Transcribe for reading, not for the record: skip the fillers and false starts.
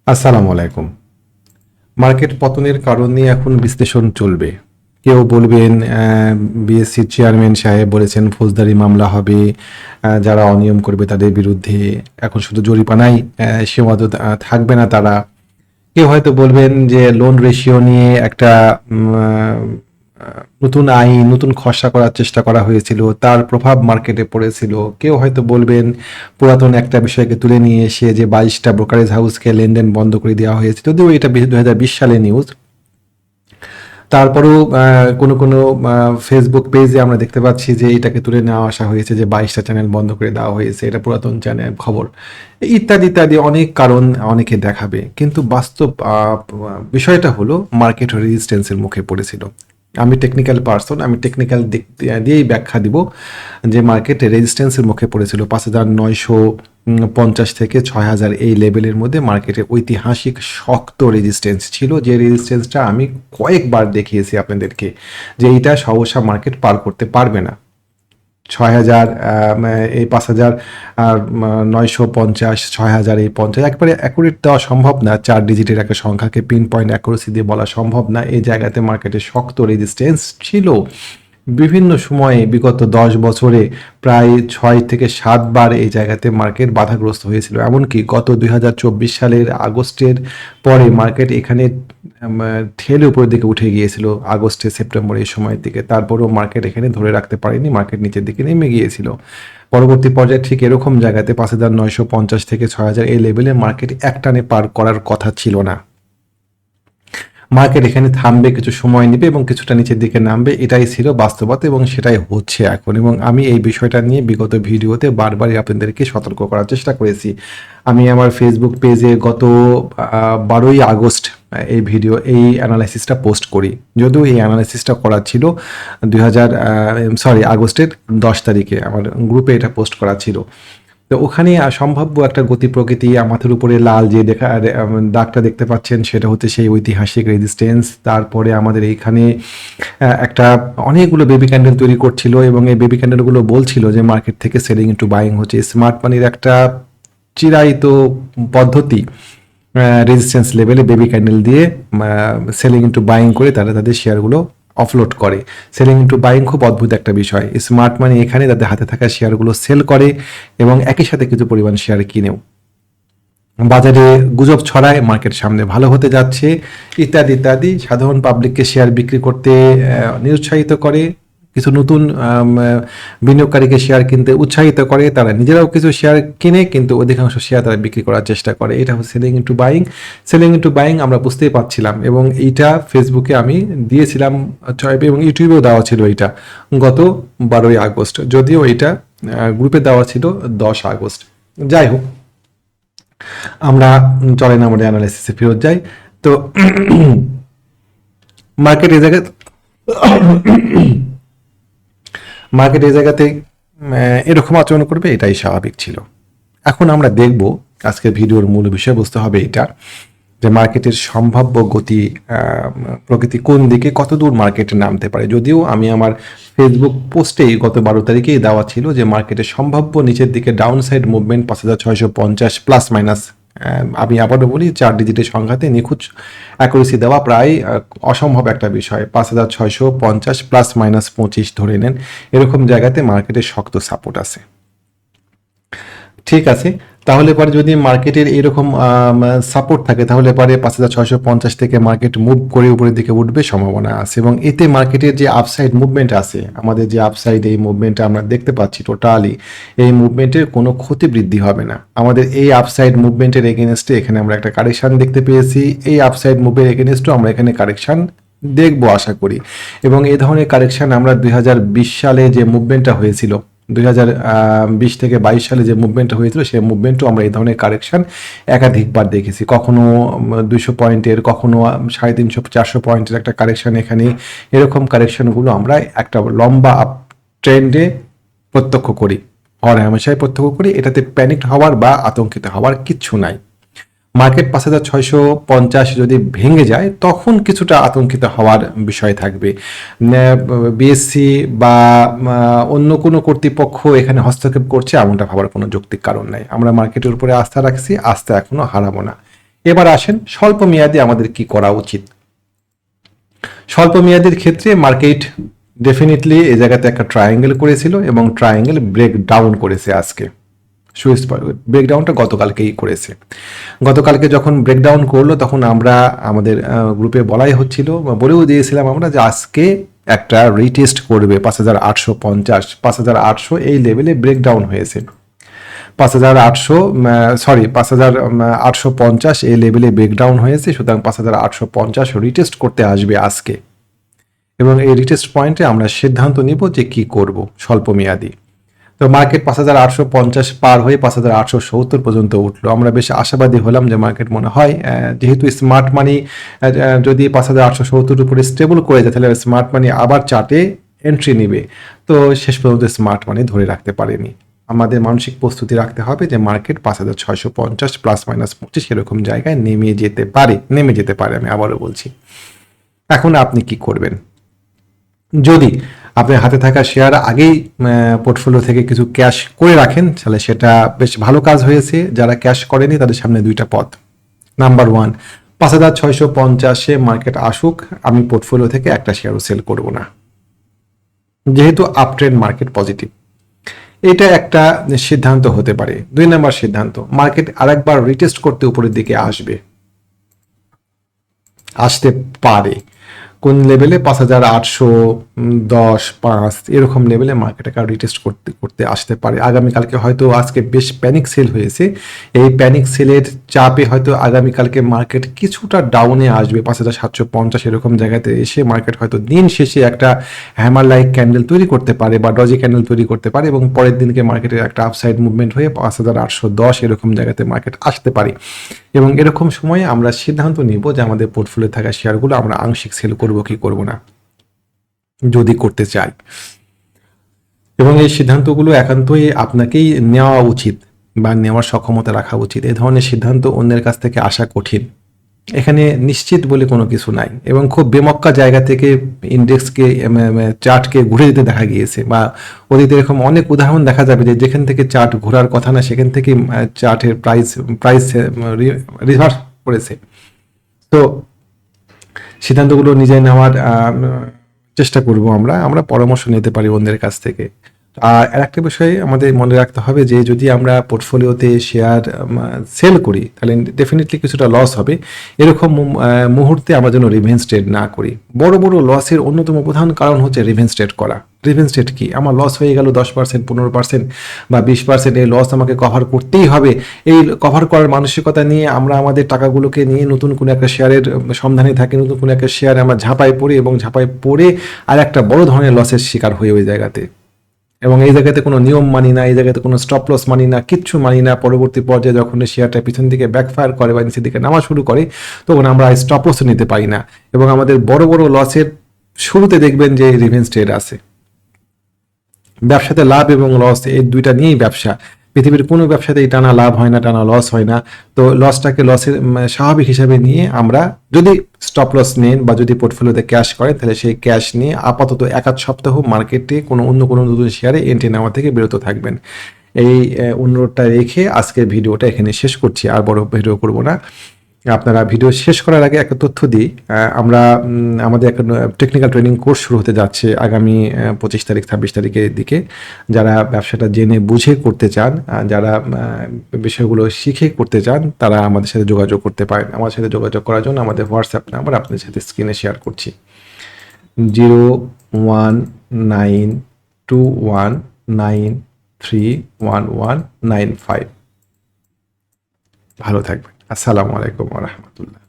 আসসালামু আলাইকুম। মার্কেট পতনের কারণ নিয়ে এখন বিশ্লেষণ চলবে। কেউ বলবেন বিএসসি চেয়ারম্যান সাহেব বলেছেন ফৌজদারি মামলা হবে, যারা অনিয়ম করবে তাদের বিরুদ্ধে। এখন শুধু জরিমানাই সীমাবদ্ধ থাকবে না তারা। কেউ হয়তো বলবেন যে লোন রেশিও নিয়ে একটা নতুন আইন, নতুন খসড়া করার চেষ্টা করা হয়েছিল, তার প্রভাব মার্কেটে পড়েছিল। কেউ হয়তো বলবেন পুরাতন একটা বিষয়কে তুলে নিয়ে এসে যে 22টা ব্রোকারেজ হাউসকে লেনদেন বন্ধ করে দেওয়া হয়েছে, যদিও এটা 2020 সালে নিউজ। তারপরেও কোনো ফেসবুক পেজে আমরা দেখতে পাচ্ছি যে এটাকে তুলে নেওয়া আসা হয়েছে যে 22টা চ্যানেল বন্ধ করে দেওয়া হয়েছে, এটা পুরাতন চ্যানেল খবর, ইত্যাদি ইত্যাদি অনেক কারণ অনেকে দেখাবে। কিন্তু বাস্তব বিষয়টা হলো মার্কেট রেজিস্ট্যান্সের মুখে পড়েছিল। আমি টেকনিক্যাল পার্সন, আমি টেকনিক্যাল দিক দিয়েই ব্যাখ্যা দিব যে মার্কেট রেজিস্ট্যান্সের মুখে পড়েছিল 5,950 থেকে 6,000 এই লেভেলের মধ্যে মার্কেটে ঐতিহাসিক শক্ত রেজিস্ট্যান্স ছিল, যে রেজিস্ট্যান্সটা আমি কয়েকবার দেখিয়েছি আপনাদেরকে যে এইটা সহসা মার্কেট পার করতে পারবে না। 6,000, এই 5,950, 6,000, এই 50 একবারে অ্যাকুরেট দেওয়া সম্ভব না। 4 ডিজিটের একটা সংখ্যাকে পিন পয়েন্ট অ্যাকুরেসি দিয়ে বলা সম্ভব না। এই জায়গাতে মার্কেটে শক্ত রেজিস্ট্যান্স ছিল। বিভিন্ন সময়ে বিগত 10 বছরে প্রায় 6 থেকে 7 বার এই জায়গাতে মার্কেট বাধাগ্রস্ত হয়েছিল। এমনকি গত 2024 সালের আগস্টের পরে মার্কেট এখানে ঠেলে উপরের দিকে উঠে গিয়েছিল, আগস্টে সেপ্টেম্বর এই সময়ের দিকে। তারপরেও মার্কেট এখানে ধরে রাখতে পারেনি, মার্কেট নিচের দিকে নেমে গিয়েছিল। পরবর্তী পর্যায়ে ঠিক এরকম জায়গাতে 5,950 থেকে 6,000 এই লেভেলে মার্কেট একটানে পার করার কথা ছিল না। মার্কেট এখানে থামবে, কিছু সময় নেবে এবং কিছুটা নিচের দিকে নামবে, এটাই ছিল বাস্তবতা এবং সেটাই হচ্ছে এখন। এবং আমি এই বিষয়টা নিয়ে বিগত ভিডিওতে বারবারই আপনাদেরকে সতর্ক করার চেষ্টা করেছি। আমি আমার ফেসবুক পেজে গত 12ই আগস্ট এই অ্যানালাইসিসটা পোস্ট করি, যদিও এই অ্যানালাইসিসটা করা ছিল আগস্টের 10 তারিখে আমার গ্রুপে এটা পোস্ট করা ছিল। তো ওখানে সম্ভাব্য একটা গতি প্রকৃতি, মাথার উপরে লাল যে দাগটা দেখতে পাচ্ছেন সেটা হচ্ছে সেই ঐতিহাসিক রেজিস্ট্যান্স। তারপরে আমাদের এইখানে একটা অনেকগুলো বেবি ক্যান্ডেল তৈরি করছিল এবং এই বেবি ক্যান্ডেলগুলো বলছিল যে মার্কেট থেকে সেলিং ইনটু বাইং হচ্ছে। স্মার্ট মানির একটা চিরায়ত পদ্ধতি, রেজিস্ট্যান্স লেভেলে বেবি ক্যান্ডেল দিয়ে সেলিং ইনটু বাইং করে তারা তাদের শেয়ারগুলো অফলোড করে। সেলিং ইনটু বাইং খুব অদ্ভুত একটা বিষয়। স্মার্ট মানি এখানে তাদের হাতে থাকা শেয়ারগুলো সেল করে এবং একই সাথে কিছু পরিমাণ শেয়ার কিনেও বাজারে গুজব ছড়ায় মার্কেট সামনে ভালো হতে যাচ্ছে ইত্যাদি ইত্যাদি। সাধারণ পাবলিককে শেয়ার বিক্রি করতে নিরুৎসাহিত করে, কিছু নতুন বিনিয়োগকারীকে শেয়ার কিনতে উৎসাহিত করে, তারা নিজেরাও কিছু শেয়ার কিনে কিন্তু অধিকাংশ শেয়ার তারা বিক্রি করার চেষ্টা করে। এটা হচ্ছে selling into buying. Selling into buying আমরা বুঝতেই পারছিলাম এবং এইটা ফেসবুকে আমি দিয়েছিলাম এবং ইউটিউবেও দেওয়া ছিল এইটা গত 12ই আগস্ট, যদিও এটা গ্রুপে দেওয়া ছিল 10 আগস্ট। যাই হোক, আমরা চলেন আমাদের অ্যানালাইসিসে ফেরত যাই। তো মার্কেট এই জায়গায় এরকম আচরণ করবে, এটাই স্বাভাবিক ছিল। এখন আমরা দেখব, আজকের ভিডিওর মূল বিষয়বস্তু হবে এটা যে মার্কেটের সম্ভাব্য গতি প্রকৃতি কোন দিকে, কতদূর মার্কেটে নামতে পারে। যদিও আমি আমার ফেসবুক পোস্টেই গত 12 তারিখেই দেওয়া ছিল যে মার্কেটের সম্ভাব্য নিচের দিকে down side movement 5,650 plus minus. আমি আবারও বলি, 4 ডিজিটের সংখ্যাতে নিখুঁত অ্যাকুরেসি দেওয়া প্রায় অসম্ভব একটা বিষয়। 5,650 প্লাস মাইনাস 25 ধরে নেন, এরকম জায়গাতে মার্কেটের শক্ত সাপোর্ট আছে। ঠিক আছে, তাহলে পরে যদি মার্কেটের এরকম সাপোর্ট থাকে তাহলে পরে 5,650 থেকে মার্কেট মুভ করে উপরের দিকে উঠবে সম্ভাবনা আছে এবং এতে মার্কেটের যে আপসাইড মুভমেন্ট আছে, আমাদের যে আপসাইড এই মুভমেন্টটা আমরা দেখতে পাচ্ছি টোটালি, এই মুভমেন্টের কোনো ক্ষতি বৃদ্ধি হবে না। আমাদের এই আপসাইড মুভমেন্টের এগেনস্টে এখানে আমরা একটা কারেকশন দেখতে পেয়েছি, এই আপসাইড মুভের এগেনস্টও আমরা এখানে কারেকশন দেখবো আশা করি। এবং এই ধরনের কারেকশন আমরা 2020 সালে যে মুভমেন্টটা হয়েছিল, 2020 থেকে 22 সালে যে মুভমেন্টটা হয়েছিল সেই মুভমেন্টও আমরা এই ধরনের কারেকশন একাধিকবার দেখেছি। কখনো 200 পয়েন্টের, কখনো 350 400 পয়েন্টের একটা কারেকশন। এখানে এরকম কারেকশনগুলো আমরা একটা লম্বা আপ ট্রেন্ডে প্রত্যক্ষ করি, হামেশাই প্রত্যক্ষ করি। এটাতে প্যানিক হওয়ার বা আতঙ্কিত হওয়ার কিচ্ছু নাই। মার্কেট 5,650 যদি ভেঙে যায় তখন কিছুটা আতঙ্কিত হওয়ার বিষয় থাকবে। বিএসসি বা অন্য কোনো কর্তৃপক্ষ এখানে হস্তক্ষেপ করছে এমনটা ভাবার কোনো যৌক্তিক কারণ নাই। আমরা মার্কেটের উপরে আস্থা রাখছি, আস্থা এখনো হারাবো না। এবার আসেন স্বল্প মেয়াদে আমাদের কি করা উচিত। স্বল্প মেয়াদের ক্ষেত্রে মার্কেট ডেফিনেটলি এই জায়গাতে একটা ট্রায়াঙ্গেল করেছিল এবং ট্রায়াঙ্গেল ব্রেক ডাউন করেছে আজকে। ব্রেকডাউনটা গতকালকেই করেছে। গতকালকে যখন ব্রেকডাউন করলো তখন আমরা আমাদের গ্রুপে বলাই হচ্ছিল, বলেও দিয়েছিলাম আমরা যে আজকে একটা রিটেস্ট করবে 5,850, 5,800 এই লেভেলে ব্রেকডাউন হয়েছে। 5,850 এই লেভেলে ব্রেকডাউন হয়েছে, সুতরাং 5,850 রিটেস্ট করতে আসবে আজকে এবং এই রিটেস্ট পয়েন্টে আমরা সিদ্ধান্ত নিব যে কি করব স্বল্প মেয়াদী। তো মার্কেট 5,850 পার হয়ে 5,870 পর্যন্ত উঠলো। আমরা বেশ আশাবাদী হলাম যে মার্কেট মনে হয় যেহেতু স্মার্ট মানি যদি 5,870 উপরে স্টেবল করে যায় তাহলে স্মার্ট মানি আবার চার্টে এন্ট্রি নেবে। তো শেষ পর্যন্ত স্মার্ট মানি ধরে রাখতে পারেনি। আমাদের মানসিক প্রস্তুতি রাখতে হবে যে মার্কেট 5,650 +- এরকম জায়গায় নেমে যেতে পারে আমি আবারও বলছি। এখন আপনি কি করবেন? যদি আপনার হাতে থাকা শেয়ার আগেই পোর্টফোলিও থেকে কিছু ক্যাশ করে রাখেন তাহলে সেটা বেশ ভালো কাজ হয়েছে। যারা ক্যাশ করেনি তাদের সামনে দুইটা পথ। নাম্বার 1, 5,650 মার্কেট আসুক, আমি পোর্টফোলিও থেকে একটা শেয়ারও সেল করব না, যেহেতু আপ ট্রেন্ড মার্কেট পজিটিভ। এটা একটা সিদ্ধান্ত হতে পারে। 2 নম্বর সিদ্ধান্ত, মার্কেট আরেকবার রিটেস্ট করতে উপরের দিকে আসতে পারে। কোন লেভেলে? 5,810, 5 এরকম লেভেলে মার্কেট একটা রিটেস্ট করতে আসতে পারে আগামীকালকে। হয়তো আজকে বেশ প্যানিক সেল হয়েছে, এই প্যানিক সেলের চাপে হয়তো আগামীকালকে মার্কেট কিছুটা ডাউনে আসবে 5,750 এরকম জায়গাতে এসে মার্কেট হয়তো দিন শেষে একটা হ্যামার লাইক ক্যান্ডেল তৈরি করতে পারে বা ডজি ক্যান্ডেল তৈরি করতে পারে এবং পরের দিনকে মার্কেটের একটা আপসাইড মুভমেন্ট হয়ে 5,810 এরকম জায়গাতে মার্কেট আসতে পারে। এবং এরকম সময়ে আমরা সিদ্ধান্ত নিব যে আমাদের পোর্টফোলিও থাকা শেয়ারগুলো আমরা আংশিক সেল করব কি করব না, যদি করতে চাই। এবং এই সিদ্ধান্তগুলো একান্তই আপনাকেই নেওয়া উচিত বা নেওয়ার সক্ষমতা রাখা উচিত। এই ধরনের সিদ্ধান্ত অন্যের কাছ থেকে আসা কঠিন। এখানে নিশ্চিত বলে কোনো কিছু নাই এবং খুব বেমক্কা জায়গা থেকে ইন্ডেক্সকে চার্টকে ঘুরে দিতে দেখা গিয়েছে বা অতীতে এরকম অনেক উদাহরণ দেখা যাবে যে যেখান থেকে চার্ট ঘোরার কথা না সেখান থেকে চার্টের প্রাইস রিভার্স করেছে। তো সিদ্ধান্তগুলো নিজে নেওয়ার চেষ্টা করব আমরা পরামর্শ নিতে পারি অন্যের কাছ থেকে। আর আরেকটা বিষয় আমাদের মনে রাখতে হবে যে যদি আমরা পোর্টফোলিওতে শেয়ার সেল করি তাহলে ডেফিনেটলি কিছুটা লস হবে। এরকম মুহূর্তে আমরা যেন রিভেঞ্জ ট্রেড না করি। বড় বড় লসের অন্যতম প্রধান কারণ হচ্ছে রিভেঞ্জ ট্রেড করা। রিভেঞ্জ ট্রেড কি? আমার লস হয়ে গেল 10%, 15% বা 20%, এই লস আমাকে কভার করতেই হবে। এই কভার করার মানসিকতা নিয়ে আমরা আমাদের টাকাগুলোকে নিয়ে নতুন কোনো একটা শেয়ারের সন্ধানে থাকি, নতুন কোনো একটা শেয়ারে আমরা ঝাঁপাই পড়ে আর একটা বড় ধরনের লসের শিকার হয়ে ওই জায়গাতে। এবং এই জায়গাতে কোনো নিয়ম মানি না, এই জায়গাতে কোনো স্টপ লস মানি না, কিচ্ছু মানি না। পরবর্তী পর্যায়ে যখন শেয়ারটা পিছন দিকে ব্যাকফায়ার করে বা নিচের দিকে নামা শুরু করে তখন আমরা স্টপ লসও নিতে পারি না এবং আমাদের বড় বড় লসের শুরুতে দেখবেন যে রিভেঞ্জ ট্রেড আছে। ব্যবসাতে লাভ এবং লস এই দুইটা নিয়েই ব্যবসা। পৃথিবীর কোনো ব্যবসাতেই টানা লাভ হয় না, টানা লস হয় না। তো লসটাকে লসের স্বাভাবিক হিসাবে নিয়ে আমরা যদি স্টপ লস নেন বা যদি পোর্টফোলিওতে ক্যাশ করেন তাহলে সেই ক্যাশ নিয়ে আপাতত 1-8 সপ্তাহ মার্কেটে অন্য কোনো নতুন শেয়ারে এন্ট্রি নেওয়া থেকে বিরত থাকবেন। এই অনুরোধটা রেখে আজকের ভিডিওটা এখানে শেষ করছি, আর বড় ভিডিও করব না। আপনারা ভিডিও শেষ করার আগে একটা তথ্য দিই, আমরা আমাদের একটা টেকনিক্যাল ট্রেনিং কোর্স শুরু হতে যাচ্ছে আগামী 25 তারিখ 26 তারিখের দিকে। যারা ব্যবসাটা জেনে বুঝে করতে চান, যারা বিষয়গুলো শিখে করতে চান তারা আমাদের সাথে যোগাযোগ করতে পারেন। আমার সাথে যোগাযোগ করার জন্য আমাদের হোয়াটসঅ্যাপ নাম্বার আপনাদের সাথে স্ক্রিনে শেয়ার করছি, 01921931195। ভালো থাকবেন। আসসালামু আলাইকুম ওয়া রাহমাতুল্লাহ।